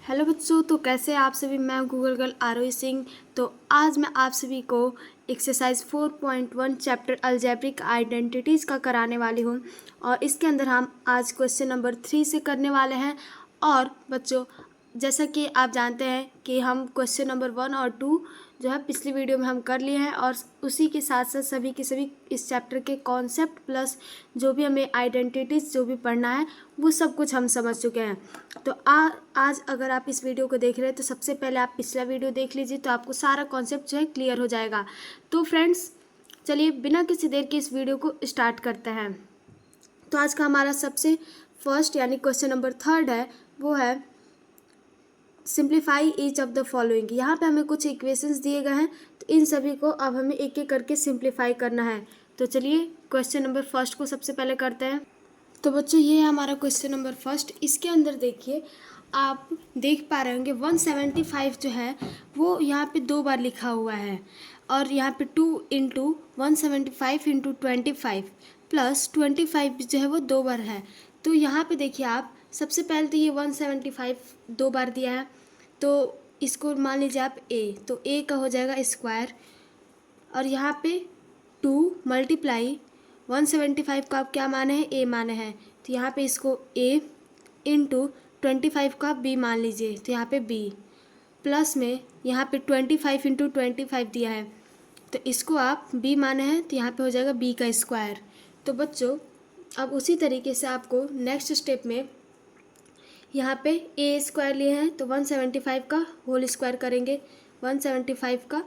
Hello बच्चों, तो कैसे आप सभी। मैं गूगल गर्ल आरोही सिंह। तो आज मैं आप सभी को एक्सरसाइज 4.1 चैप्टर अलजेब्रिक आइडेंटिटीज़ का कराने वाली हूँ और इसके अंदर हम आज क्वेश्चन नंबर 3 से करने वाले हैं। और बच्चों, जैसा कि आप जानते हैं कि हम क्वेश्चन नंबर 1 और 2 जो है पिछली वीडियो में हम कर लिए हैं और उसी के साथ साथ सभी के सभी इस चैप्टर के कॉन्सेप्ट प्लस जो भी हमें आइडेंटिटीज़ जो भी पढ़ना है वो सब कुछ हम समझ चुके हैं। तो आज अगर आप इस वीडियो को देख रहे हैं तो सबसे पहले आप पिछला वीडियो देख लीजिए, तो आपको सारा कॉन्सेप्ट जो है क्लियर हो जाएगा। तो फ्रेंड्स, चलिए बिना किसी देर के इस वीडियो को स्टार्ट करते हैं। तो आज का हमारा सबसे फर्स्ट यानी क्वेश्चन नंबर 3 है, वो है simplify each of the following. यहाँ पे हमें कुछ इक्वेशंस दिए गए हैं, तो इन सभी को अब हमें एक एक करके सिंप्लीफाई करना है। तो चलिए क्वेश्चन नंबर फर्स्ट को सबसे पहले करते हैं। तो बच्चों, ये है हमारा क्वेश्चन नंबर फर्स्ट। इसके अंदर देखिए, आप देख पा रहे होंगे 175 जो है वो यहाँ पे 2 बार लिखा हुआ है और यहाँ पे 2 इंटू 175 इंटू 25 प्लस 25 जो है वो 2 बार है। तो यहाँ पे देखिए, आप सबसे पहले तो ये 175 2 बार दिया है, तो इसको मान लीजिए आप ए, तो ए का हो जाएगा स्क्वायर और यहाँ पे 2 मल्टीप्लाई 175 का आप क्या माने हैं, ए माने हैं, तो यहाँ पे इसको ए इंटू 25 का बी मान लीजिए, तो यहाँ पे बी प्लस में यहाँ पे 25 इंटू 25 दिया है, तो इसको आप बी माने हैं, तो यहाँ पे हो जाएगा बी का स्क्वायर। तो बच्चों, अब उसी तरीके से आपको नेक्स्ट स्टेप में यहाँ पे ए स्क्वायर लिए हैं, तो 175 का होल स्क्वायर करेंगे, 175 का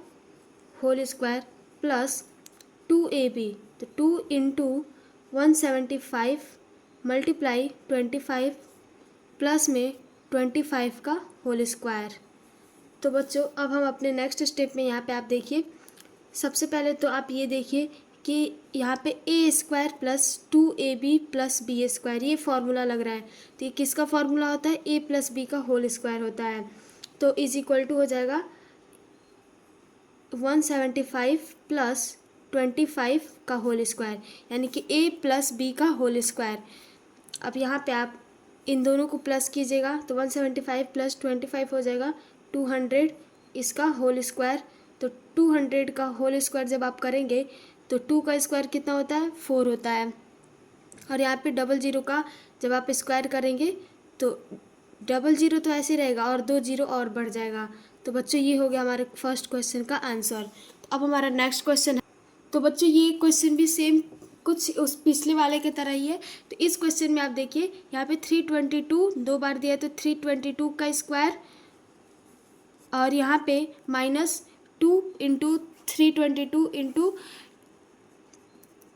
होल स्क्वायर प्लस 2ab, तो 2 इंटू 175 मल्टीप्लाई 25 प्लस में 25 का होल स्क्वायर। तो बच्चों, अब हम अपने नेक्स्ट स्टेप में यहाँ पे आप देखिए, सबसे पहले तो आप ये देखिए कि यहाँ पे A square plus 2ab plus B square, ये फार्मूला लग रहा है, तो ये किसका फार्मूला होता है, ए प्लस बी का होल स्क्वायर होता है। तो इज इक्वल टू हो जाएगा 175 प्लस 25 का होल स्क्वायर, यानी कि ए प्लस बी का होल स्क्वायर। अब यहाँ पे आप इन दोनों को प्लस कीजिएगा, तो 175 प्लस 25 हो जाएगा 200 इसका होल स्क्वायर। तो 200 का होल स्क्वायर जब आप करेंगे तो 2 का स्क्वायर कितना होता है, 4 होता है। और यहाँ पे 00 का जब आप स्क्वायर करेंगे तो 00 तो ऐसे रहेगा और 2 0 और बढ़ जाएगा। तो बच्चों, ये हो गया हमारे फर्स्ट क्वेश्चन का आंसर। तो अब हमारा नेक्स्ट क्वेश्चन है। तो बच्चों, ये क्वेश्चन भी सेम कुछ उस पिछले वाले की तरह ही है। तो इस क्वेश्चन में आप देखिए, यहाँ पे 322 2 बार दिया है, तो 322 का स्क्वायर और यहाँ पे -2 इंटू 322 इंटू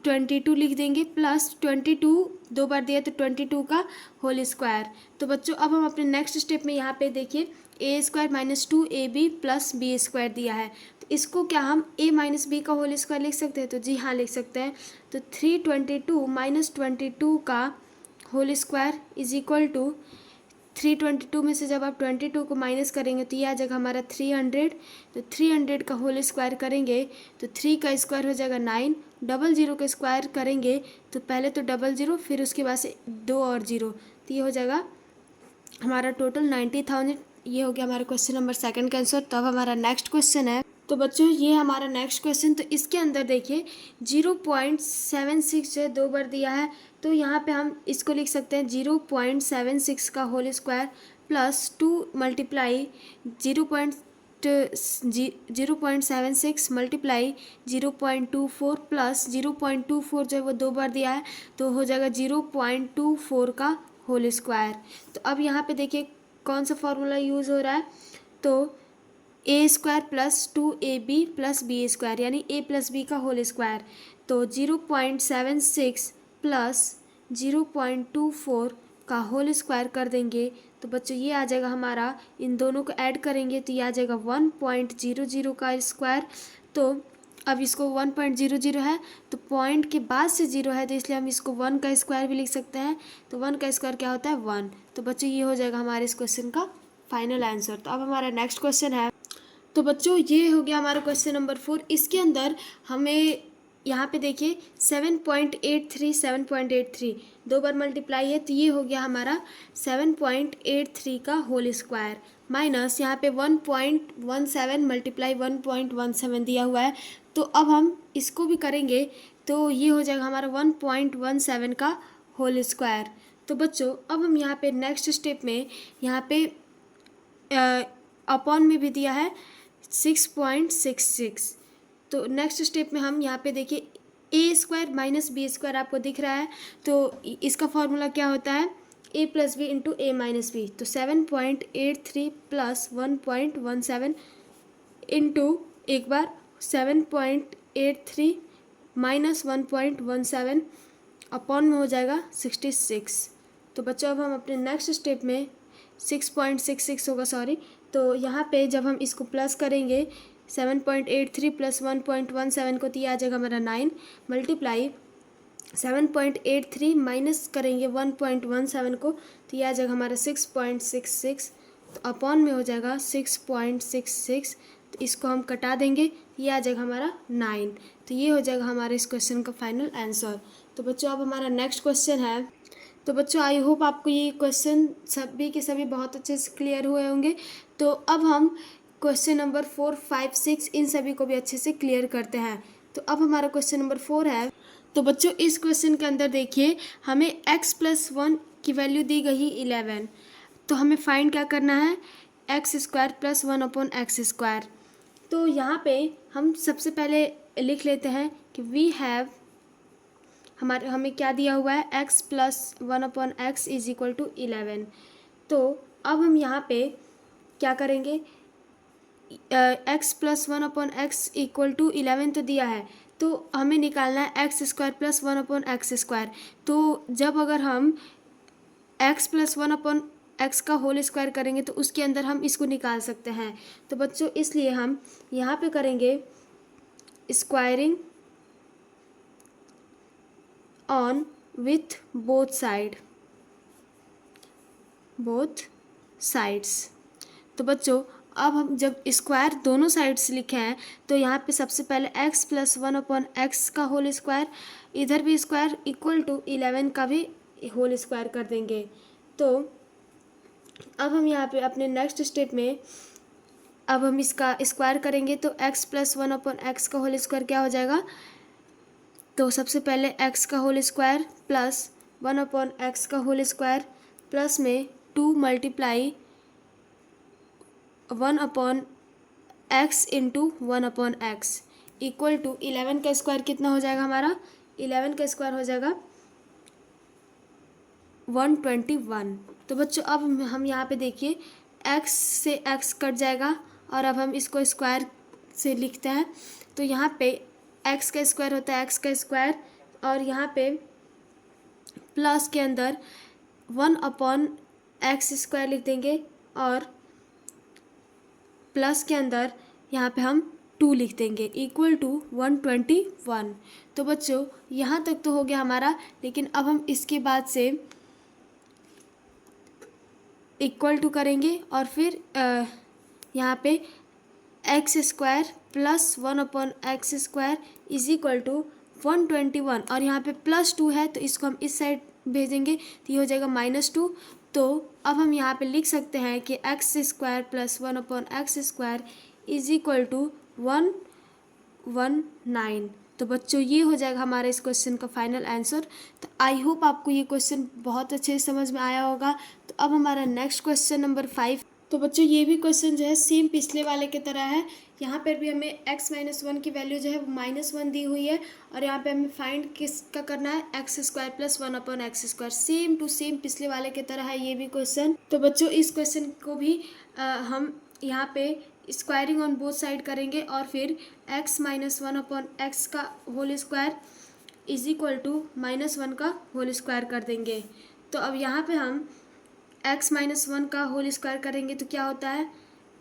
22 लिख देंगे प्लस 22 2 बार दिया तो 22 का होल स्क्वायर। तो बच्चों, अब हम अपने नेक्स्ट स्टेप में यहाँ पे देखिए, A square minus 2ab plus B square दिया है, तो इसको क्या हम a माइनस बी का होल स्क्वायर लिख सकते हैं, तो जी हाँ लिख सकते हैं। तो 322 माइनस 22 का whole square is equal to 322 में से जब आप 22 को माइनस करेंगे तो ये आ जाएगा हमारा 300, तो 300 का होल स्क्वायर करेंगे तो 3 का स्क्वायर हो जाएगा 9, 00 का स्क्वायर करेंगे तो पहले तो 00 फिर उसके बाद से 2 और 0, तो ये हो जाएगा हमारा टोटल 90,000। ये हो गया हमारा क्वेश्चन नंबर 2 का आंसर। तो अब हमारा नेक्स्ट क्वेश्चन है। तो बच्चों, ये हमारा नेक्स्ट क्वेश्चन। तो इसके अंदर देखिए 0.76 जो है 2 बार दिया है, तो यहाँ पे हम इसको लिख सकते हैं 0.76 का whole square plus 2 multiply 0.76 multiply 0.24 plus 0.24 जो है वो 2 बार दिया है, तो हो जाएगा 0.24 का होल स्क्वायर। तो अब यहाँ पे देखिए कौन सा फॉर्मूला यूज़ हो रहा है, तो A square plus 2ab plus B square, यानी ए प्लस बी का होल स्क्वायर। तो 0.76 प्लस 0.24 का होल स्क्वायर कर देंगे तो बच्चों ये आ जाएगा हमारा, इन दोनों को ऐड करेंगे तो ये आ जाएगा 1.00 का स्क्वायर। तो अब इसको 1.00 है तो पॉइंट के बाद से 0 है, तो इसलिए हम इसको 1 का स्क्वायर भी लिख सकते हैं। तो 1 का स्क्वायर क्या होता है, 1। तो बच्चों, ये हो जाएगा हमारे इस क्वेश्चन का फाइनल आंसर। तो अब हमारा नेक्स्ट क्वेश्चन है। तो बच्चों, ये हो गया हमारा क्वेश्चन नंबर 4। इसके अंदर हमें यहाँ पे देखिए 7.83 2 बार मल्टीप्लाई है, तो ये हो गया हमारा 7.83 का होल स्क्वायर माइनस यहाँ पे 1.17 मल्टीप्लाई 1.17 दिया हुआ है। तो अब हम इसको भी करेंगे तो ये हो जाएगा हमारा 1.17 का होल स्क्वायर। तो बच्चों अब हम यहाँ पे नेक्स्ट स्टेप में यहाँ पे अपॉन में भी दिया है 6.66। तो नेक्स्ट स्टेप में हम यहाँ पे देखिए A square minus B square आपको दिख रहा है, तो इसका फॉर्मूला क्या होता है A plus B into A minus B. तो 7.83 प्लस 1.17 इंटू एक बार 7.83 माइनस 1.17 अपॉन में हो जाएगा 66। तो बच्चों अब हम अपने नेक्स्ट स्टेप में 6.66 होगा सॉरी, तो यहाँ पे जब हम इसको प्लस करेंगे 7.83 प्लस 1.17 को, तो ये आ जाएगा हमारा 9 मल्टीप्लाई 7.83 माइनस करेंगे 1.17 को, तो ये आ जाएगा हमारा 6.66। तो अपॉन में हो जाएगा 6.66, तो इसको हम कटा देंगे, ये आ जाएगा हमारा 9। तो ये हो जाएगा हमारे इस क्वेश्चन का फाइनल आंसर। तो बच्चों अब हमारा नेक्स्ट क्वेश्चन है। तो बच्चों आई होप आपको ये क्वेश्चन सभी के सभी बहुत अच्छे से क्लियर हुए होंगे। तो अब हम क्वेश्चन नंबर 4, 5, 6 इन सभी को भी अच्छे से क्लियर करते हैं। तो अब हमारा क्वेश्चन नंबर 4 है। तो बच्चों इस क्वेश्चन के अंदर देखिए हमें x प्लस 1 की वैल्यू दी गई 11, तो हमें फाइंड क्या करना है x square plus 1 upon x square. तो यहाँ पे हम सबसे पहले लिख लेते हैं कि वी हैव हमें क्या दिया हुआ है x plus 1 upon x is equal to 11। तो अब हम यहाँ पे क्या करेंगे x plus 1 upon x equal to 11 तो दिया है, तो हमें निकालना है x square plus 1 upon x square. तो जब अगर हम x प्लस 1 अपॉन एक्स का होल स्क्वायर करेंगे तो उसके अंदर हम इसको निकाल सकते हैं। तो बच्चों इसलिए हम यहाँ पे करेंगे squaring on with both sides. तो बच्चों अब हम जब स्क्वायर दोनों साइड्स लिखे हैं तो यहाँ पे सबसे पहले x प्लस 1 अपॉन एक्स का होल स्क्वायर, इधर भी स्क्वायर इक्वल टू 11 का भी होल स्क्वायर कर देंगे। तो अब हम यहाँ पे अपने नेक्स्ट स्टेप में अब हम इसका स्क्वायर करेंगे, तो x प्लस 1 अपॉन एक्स का होल स्क्वायर क्या हो जाएगा, तो सबसे पहले x का whole square plus 1 upon x का होल स्क्वायर प्लस में 2 multiply 1 upon x into 1 upon x equal to 11 का स्क्वायर कितना हो जाएगा हमारा, 11 का स्क्वायर हो जाएगा 121। तो बच्चों अब हम यहाँ पे देखिए x से x कट जाएगा और अब हम इसको स्क्वायर से लिखते हैं। तो यहाँ पे x का स्क्वायर होता है x का स्क्वायर और यहाँ पे प्लस के अंदर 1 अपॉन एक्स स्क्वायर लिख देंगे और प्लस के अंदर यहाँ पे हम 2 लिख देंगे इक्वल टू 121। तो बच्चों यहाँ तक तो हो गया हमारा, लेकिन अब हम इसके बाद से इक्वल टू करेंगे और फिर यहाँ पे x square plus 1 upon x square is equal to 121 और यहाँ पे प्लस 2 है तो इसको हम इस साइड भेजेंगे तो ये हो जाएगा -2। तो अब हम यहाँ पे लिख सकते हैं कि x square plus 1 upon x square is equal to 119। तो बच्चों ये हो जाएगा हमारे इस क्वेश्चन का फाइनल आंसर। तो आई होप आपको ये क्वेश्चन बहुत अच्छे से समझ में आया होगा। तो अब हमारा नेक्स्ट क्वेश्चन नंबर 5। तो बच्चों ये भी क्वेश्चन जो है सेम पिछले वाले की तरह है। यहाँ पर भी हमें x माइनस 1 की वैल्यू जो है वो -1 दी हुई है और यहाँ पे हमें फाइंड किसका करना है x square plus 1 upon x square. Same to same पिछले वाले की तरह है ये भी क्वेश्चन। तो बच्चों इस क्वेश्चन को भी हम यहाँ पे स्क्वायरिंग ऑन बोथ साइड करेंगे और फिर x माइनस 1 अपॉन एक्स का whole square is equal to -1 का होल स्क्वायर कर देंगे। तो अब यहाँ पे हम x माइनस 1 का होल स्क्वायर करेंगे तो क्या होता है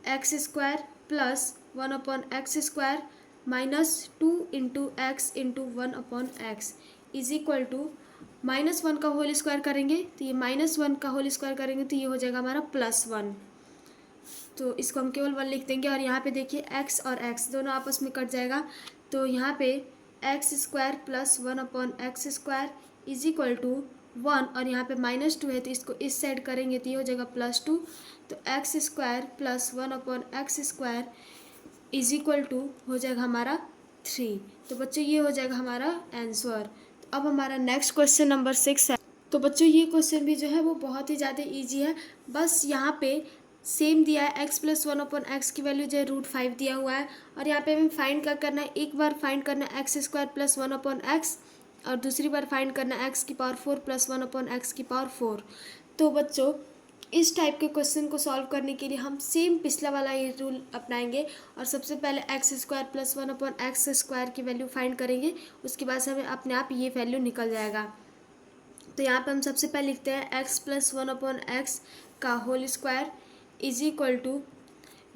x square plus 1 upon x square -2 into x into 1 upon x is equal to -1 का होल स्क्वायर करेंगे तो ये -1 का होल स्क्वायर करेंगे तो ये हो जाएगा हमारा +1। तो इसको हम केवल 1 लिख देंगे और यहाँ पे देखिए x और x दोनों आपस में कट जाएगा। तो यहाँ पे x square plus 1 upon x square is equal to 1 और यहाँ पे -2 है, तो इसको इस साइड करेंगे तो ये हो जाएगा +2। तो x square plus 1/x² is equal to हो जाएगा हमारा 3। तो बच्चों ये हो जाएगा हमारा आंसर। तो अब हमारा नेक्स्ट क्वेश्चन नंबर 6 है। तो बच्चों ये क्वेश्चन भी जो है वो बहुत ही ज़्यादा इजी है। बस यहाँ पे सेम दिया है, x प्लस 1/x की वैल्यू जो है √5 दिया हुआ है, और यहाँ पे हमें फाइंड क्या करना है, एक बार फाइंड करना है x² प्लस 1/x, और दूसरी बार फाइंड करना है x⁴ प्लस 1/x⁴। तो बच्चों इस टाइप के क्वेश्चन को सॉल्व करने के लिए हम सेम पिछला वाला ही रूल अपनाएंगे, और सबसे पहले x² प्लस 1/x² की वैल्यू फाइंड करेंगे, उसके बाद से हमें अपने आप ये वैल्यू निकल जाएगा। तो यहाँ पे हम सबसे पहले लिखते हैं x प्लस 1/x का whole square is equal to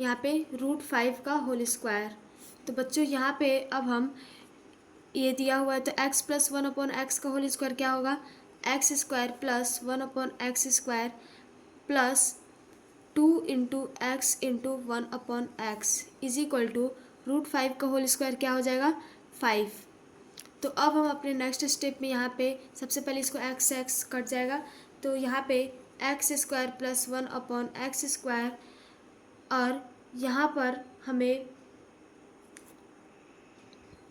यहाँ पे √5 का होल स्क्वायर। तो बच्चों यहाँ पे अब हम ये दिया हुआ है, तो x प्लस 1/x का होल स्क्वायर क्या होगा, x² plus 1/x² plus 2 into x into 1/x is equal to √5 का होल स्क्वायर क्या हो जाएगा, 5। तो अब हम अपने नेक्स्ट स्टेप में यहाँ पे सबसे पहले इसको x कट जाएगा, तो यहाँ पे x² प्लस 1/x², और यहाँ पर हमें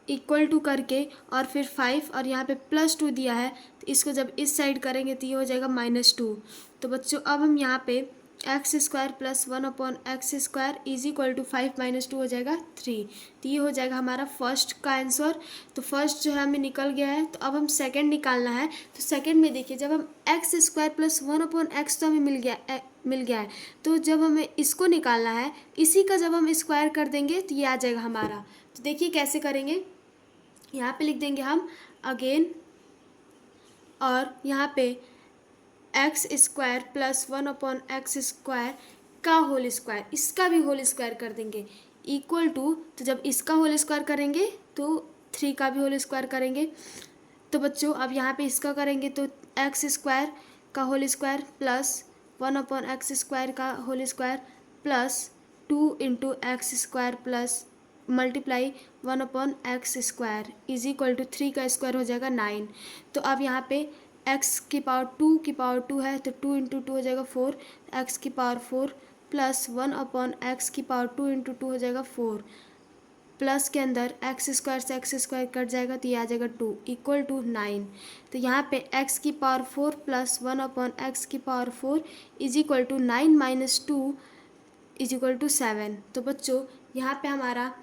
इक्वल टू करके और फिर 5 और यहाँ पे +2 दिया है, तो इसको जब इस साइड करेंगे तो ये हो जाएगा -2। तो बच्चों अब हम यहाँ पे x² plus 1/x² is equal to 5 - 2 हो जाएगा 3। तो ये हो जाएगा हमारा फर्स्ट का आंसर। तो फर्स्ट जो है हमें निकल गया है, तो अब हम सेकंड निकालना है। तो सेकंड में देखिए, जब हम x² प्लस 1/x तो हमें मिल गया है, तो जब हमें इसको निकालना है, इसी का जब हम स्क्वायर कर देंगे तो ये आ जाएगा हमारा। तो देखिए कैसे करेंगे, यहाँ पे लिख देंगे हम अगेन, और यहाँ पे x² प्लस 1/x² का होल स्क्वायर, इसका भी होल स्क्वायर कर देंगे इक्वल टू, तो जब इसका होल स्क्वायर करेंगे तो 3 का भी होल स्क्वायर करेंगे। तो बच्चों अब यहाँ पे इसका करेंगे तो x² का होल स्क्वायर प्लस 1/x² का whole square plus 2 into x² plus multiply 1/x² is equal to 3 का स्क्वायर हो जाएगा 9। तो अब यहाँ पे x⁴ है, तो 2 इंटू 2 हो जाएगा 4, x⁴ प्लस 1/x⁴ इंटू 2 हो जाएगा 4, प्लस के अंदर x² से x² कट जाएगा तो ये आ जाएगा 2 इक्वल टू 9। तो यहाँ पे x⁴ plus 1/x⁴ is equal to 9 - 2 is equal to 7। तो बच्चों यहाँ पे हमारा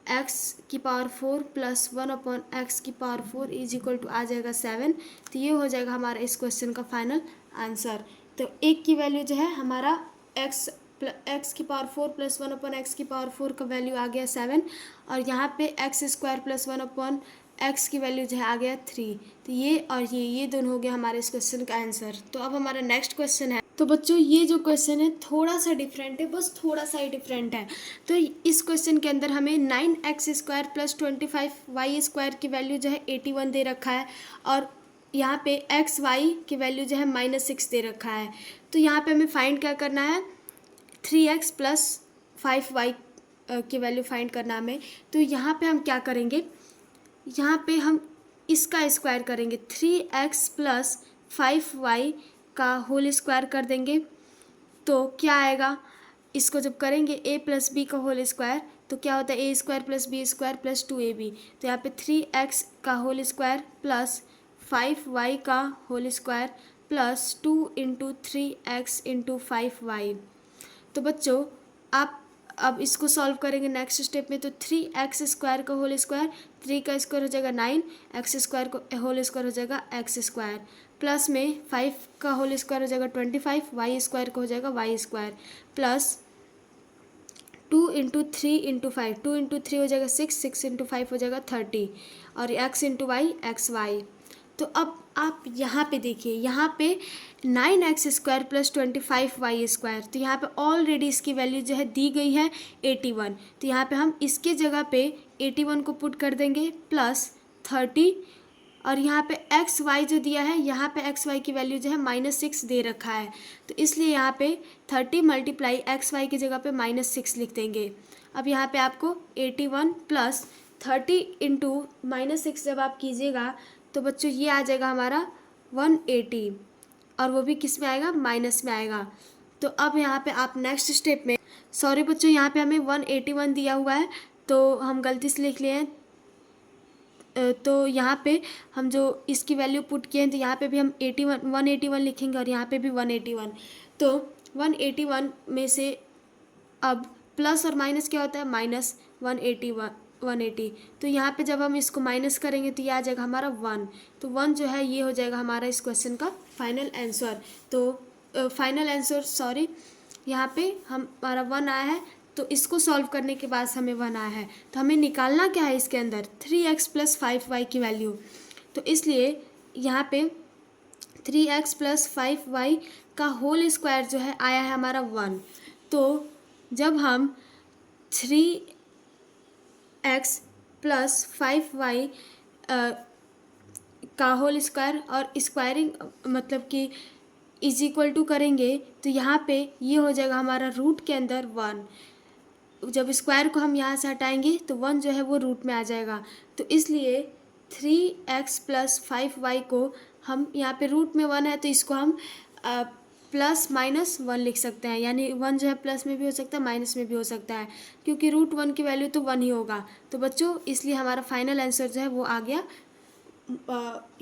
x⁴ plus 1/x⁴ is equal to आ जाएगा 7। तो ये हो जाएगा हमारा इस क्वेश्चन का फाइनल आंसर। तो एक की वैल्यू जो है हमारा x⁴ प्लस 1/x⁴ का वैल्यू आ गया 7, और यहाँ पे x² प्लस 1/x की वैल्यू जो है आ गया 3। तो ये और ये दोनों हो गया हमारे इस क्वेश्चन का आंसर। तो अब हमारा नेक्स्ट क्वेश्चन है। तो बच्चों ये जो क्वेश्चन है थोड़ा सा डिफरेंट है, बस थोड़ा सा ही डिफरेंट है। तो इस क्वेश्चन के अंदर हमें 9x² प्लस 25y² की वैल्यू जो है 81 दे रखा है, और यहाँ पे xy की वैल्यू जो है -6 दे रखा है। तो यहाँ पे हमें फाइंड क्या करना है, 3x प्लस 5y की वैल्यू फाइंड करना हमें। तो यहाँ पे हम क्या करेंगे, यहाँ पे हम इसका स्क्वायर करेंगे, 3x प्लस 5y का होल स्क्वायर कर देंगे। तो क्या आएगा, इसको जब करेंगे a प्लस बी का होल स्क्वायर, तो क्या होता है a² plus b² plus 2ab। तो यहाँ पे 3x का होल स्क्वायर प्लस 5y का whole square plus 2 into 3x into 5y। तो बच्चों आप अब इसको सॉल्व करेंगे नेक्स्ट स्टेप में, तो 3x² का होल स्क्वायर, 3 का स्क्वायर हो जाएगा 9, x² का होल स्क्वायर हो जाएगा x², प्लस में 5 का होल स्क्वायर हो जाएगा 25, y² का हो जाएगा y², plus 2 into 3 into 5, 2 into 3 हो जाएगा 6, 6 इंटू 5 हो जाएगा 30, और x इंटू वाई xy। तो अब आप यहाँ पे देखिए, यहाँ पे 9x² प्लस 25y², तो यहाँ पे ऑलरेडी इसकी वैल्यू जो है दी गई है 81। तो यहाँ पे हम इसके जगह पे 81 को पुट कर देंगे प्लस 30, और यहाँ पे xy जो दिया है, यहाँ पे xy की वैल्यू जो है -6 दे रखा है, तो इसलिए यहाँ पे 30 मल्टीप्लाई xy की जगह पे -6 लिख देंगे। अब यहाँ पे आपको 81 प्लस 30 इंटू -6 जब आप कीजिएगा तो बच्चों ये आ जाएगा हमारा 180 और वो भी किस में आएगा, माइनस में आएगा। तो अब यहाँ पे आप नेक्स्ट स्टेप में, सॉरी बच्चों यहाँ पे हमें 181 दिया हुआ है तो हम गलती से लिख लिए हैं। तो यहाँ पे हम जो इसकी वैल्यू पुट किए हैं तो यहाँ पे भी हम 181 लिखेंगे और यहाँ पे भी 181। तो 181 में से अब प्लस और माइनस क्या होता है, माइनस 180। तो यहाँ पे जब हम इसको माइनस करेंगे तो ये आ जाएगा हमारा 1। तो 1 जो है ये हो जाएगा हमारा इस क्वेश्चन का फाइनल आंसर। तो फाइनल आंसर सॉरी यहाँ पे हमारा 1 आया है। तो इसको सॉल्व करने के बाद हमें 1 आया है। तो हमें निकालना क्या है इसके अंदर, 3x प्लस 5y की वैल्यू। तो इसलिए यहाँ पे 3x प्लस 5y का होल स्क्वायर जो है आया है हमारा 1। तो जब हम 3x प्लस 5y का होल स्क्वायर और स्क्वायरिंग मतलब कि इज इक्वल टू करेंगे तो यहाँ पे ये हो जाएगा हमारा रूट के अंदर 1। जब स्क्वायर को हम यहाँ से हटाएंगे तो 1 जो है वो रूट में आ जाएगा। तो इसलिए 3x प्लस 5y को हम यहाँ पे रूट में 1 है तो इसको हम प्लस माइनस 1 लिख सकते हैं, यानी 1 जो है प्लस में भी हो सकता है माइनस में भी हो सकता है, क्योंकि रूट 1 की वैल्यू तो 1 ही होगा। तो बच्चों इसलिए हमारा फाइनल आंसर जो है वो आ गया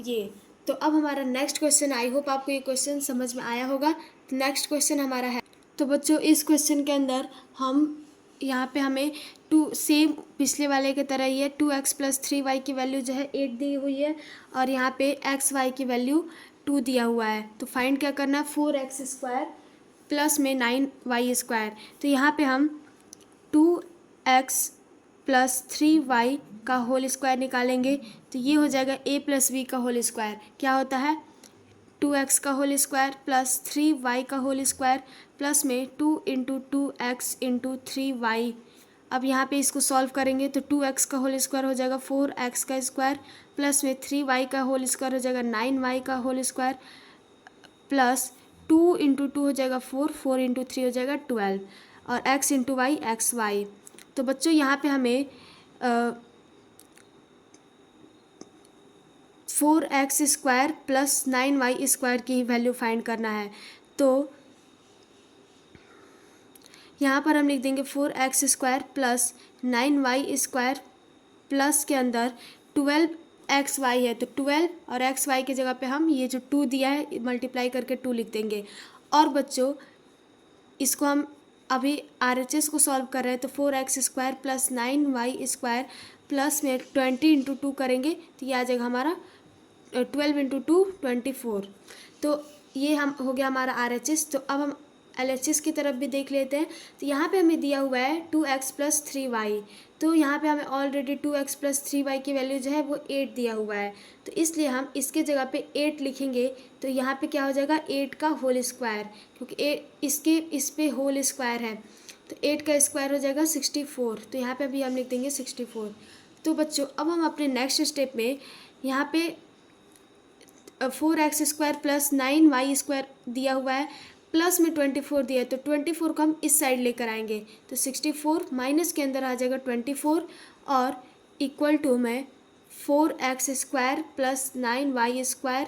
ये। तो अब हमारा नेक्स्ट क्वेश्चन, आई होप आपको ये क्वेश्चन समझ में आया होगा। तो नेक्स्ट क्वेश्चन हमारा है, तो बच्चों इस क्वेश्चन के अंदर हम यहाँ पे हमें सेम पिछले वाले की तरह ही है, 2x प्लस 3y की वैल्यू जो है 8 दी हुई है और यहाँ पे xy की वैल्यू 2 दिया हुआ है। तो फाइंड क्या करना है, 4x स्क्वायर प्लस में 9y स्क्वायर। तो यहाँ पे हम 2x प्लस 3y का होल स्क्वायर निकालेंगे तो ये हो जाएगा a प्लस b का होल स्क्वायर। क्या होता है, 2x का होल स्क्वायर प्लस 3y का होल स्क्वायर प्लस में 2 इंटू 2x इंटू 3y। अब यहाँ पे इसको सॉल्व करेंगे तो 2x का होल स्क्वायर हो जाएगा 4x का स्क्वायर प्लस में 3y का होल स्क्वायर हो जाएगा 9y का होल स्क्वायर प्लस 2 इंटू 2 हो जाएगा 4, 4 इंटू 3 हो जाएगा 12 और x इंटू वाई xy। तो बच्चों यहाँ पे हमें 4x square plus 9y square की वैल्यू फाइंड करना है। तो यहाँ पर हम लिख देंगे 4x square plus 9y square plus के अंदर 12xy है तो 12 और xy की जगह पे हम ये जो 2 दिया है मल्टीप्लाई करके 2 लिख देंगे। और बच्चों इसको हम अभी RHS को सॉल्व कर रहे हैं तो 4x square plus 9y square plus में 20 इंटू 2 करेंगे तो ये आ जाएगा हमारा 12 इंटू 2 24। तो ये हम हो गया हमारा RHS। तो अब हम LHS की तरफ भी देख लेते हैं। तो यहाँ पे हमें दिया हुआ है 2x प्लस 3y। तो यहाँ पे हमें ऑलरेडी 2x प्लस 3y की वैल्यू जो है वो 8 दिया हुआ है। तो इसलिए हम इसके जगह पे 8 लिखेंगे तो यहाँ पे क्या हो जाएगा 8 का होल स्क्वायर, क्योंकि इस पे होल स्क्वायर है तो 8 का स्क्वायर हो जाएगा 64। तो यहाँ पे भी हम लिख देंगे 64। तो बच्चों अब हम अपने नेक्स्ट स्टेप में यहाँ पे 4x square plus 9y square दिया हुआ है प्लस में 24 दिया है तो 24 को हम इस साइड लेकर आएंगे तो 64 माइनस के अंदर आ जाएगा 24 और इक्वल टू में 4x square plus 9y square.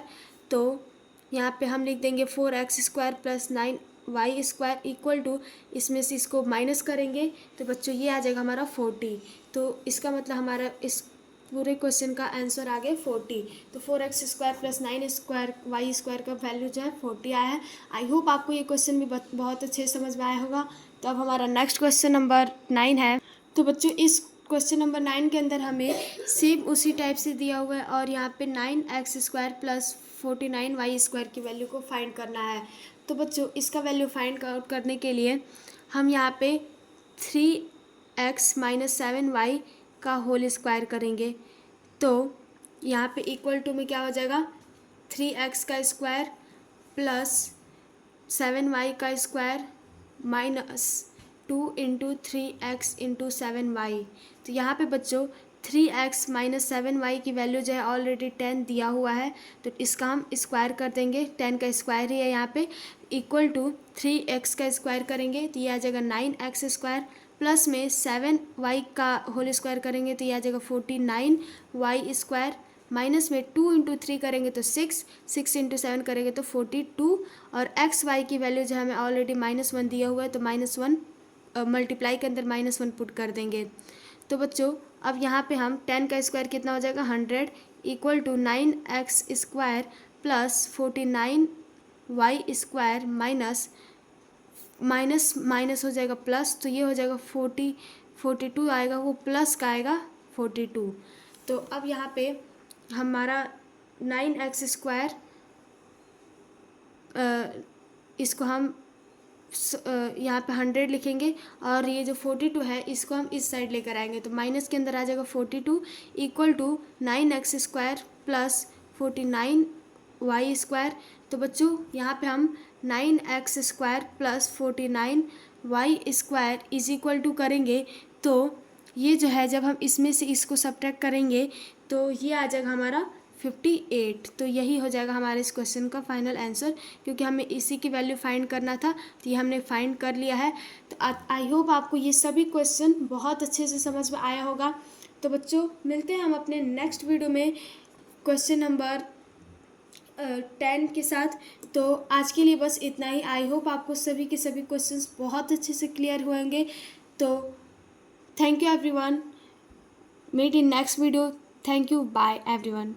तो यहाँ पे हम लिख देंगे 4x square plus 9y square equal to, इसमें से इसको माइनस करेंगे तो बच्चों ये आ जाएगा हमारा 40। तो इसका मतलब हमारा इस पूरे क्वेश्चन का आंसर आ गया 40। तो 4x square plus 9 square y square का वैल्यू जो है 40 आया है। आई होप आपको ये क्वेश्चन भी बहुत अच्छे से समझ में आया होगा। तो अब हमारा नेक्स्ट क्वेश्चन नंबर 9 है। तो बच्चों इस क्वेश्चन नंबर 9 के अंदर हमें सेम उसी टाइप से दिया हुआ है और यहाँ पे 9x square plus 49y square की वैल्यू को फाइंड करना है। तो बच्चों इसका वैल्यू फाइंड आउट करने के लिए हम यहाँ पे 3x माइनस 7y का होल स्क्वायर करेंगे। तो यहाँ पे इक्वल टू में क्या हो जाएगा 3x का स्क्वायर प्लस 7y का square minus 2 into 3x into 7y। तो यहाँ पे बच्चों 3x माइनस 7y की वैल्यू जो है ऑलरेडी 10 दिया हुआ है तो इसका हम स्क्वायर कर देंगे, 10 का स्क्वायर ही है यहाँ पे, इक्वल टू 3x का स्क्वायर करेंगे तो ये आ जाएगा 9x स्क्वायर प्लस में 7y का होल स्क्वायर करेंगे तो ये आ जाएगा 49y स्क्वायर माइनस में 2 इंटू 3 करेंगे तो 6, 6 इंटू 7 करेंगे तो 42, और एक्स वाई की वैल्यू जो हमें ऑलरेडी -1 दिया हुआ है तो -1 मल्टीप्लाई के अंदर -1 पुट कर देंगे। तो बच्चों अब यहाँ पे हम 10 का स्क्वायर कितना हो जाएगा 100 equal to 9x square plus 49 y square minus minus minus हो जाएगा प्लस, तो ये हो जाएगा 42 आएगा, वो प्लस का आएगा 42। तो अब यहाँ पे हमारा 9x स्क्वायर इसको हम यहाँ पे 100 लिखेंगे और ये जो 42 है इसको हम इस साइड लेकर आएंगे, तो माइनस के अंदर आ जाएगा 42 equal to 9x square plus 49 y square. तो बच्चों यहाँ पे हम 9x square plus 49 y square is equal to करेंगे, तो ये जो है जब हम इसमें से इसको सब्ट्रैक्ट करेंगे तो ये आ जाएगा हमारा 58। तो यही हो जाएगा हमारे इस क्वेश्चन का फाइनल आंसर, क्योंकि हमें इसी की वैल्यू फाइंड करना था, तो ये हमने फाइंड कर लिया है। तो आई होप आपको ये सभी क्वेश्चन बहुत अच्छे से समझ में आया होगा। तो बच्चों मिलते हैं हम अपने नेक्स्ट वीडियो में क्वेश्चन नंबर 10 के साथ। तो आज के लिए बस इतना ही। आई होप आपको सभी के सभी क्वेश्चंस बहुत अच्छे से क्लियर होंगे। तो thank you everyone, meet in next video. Thank you, bye everyone.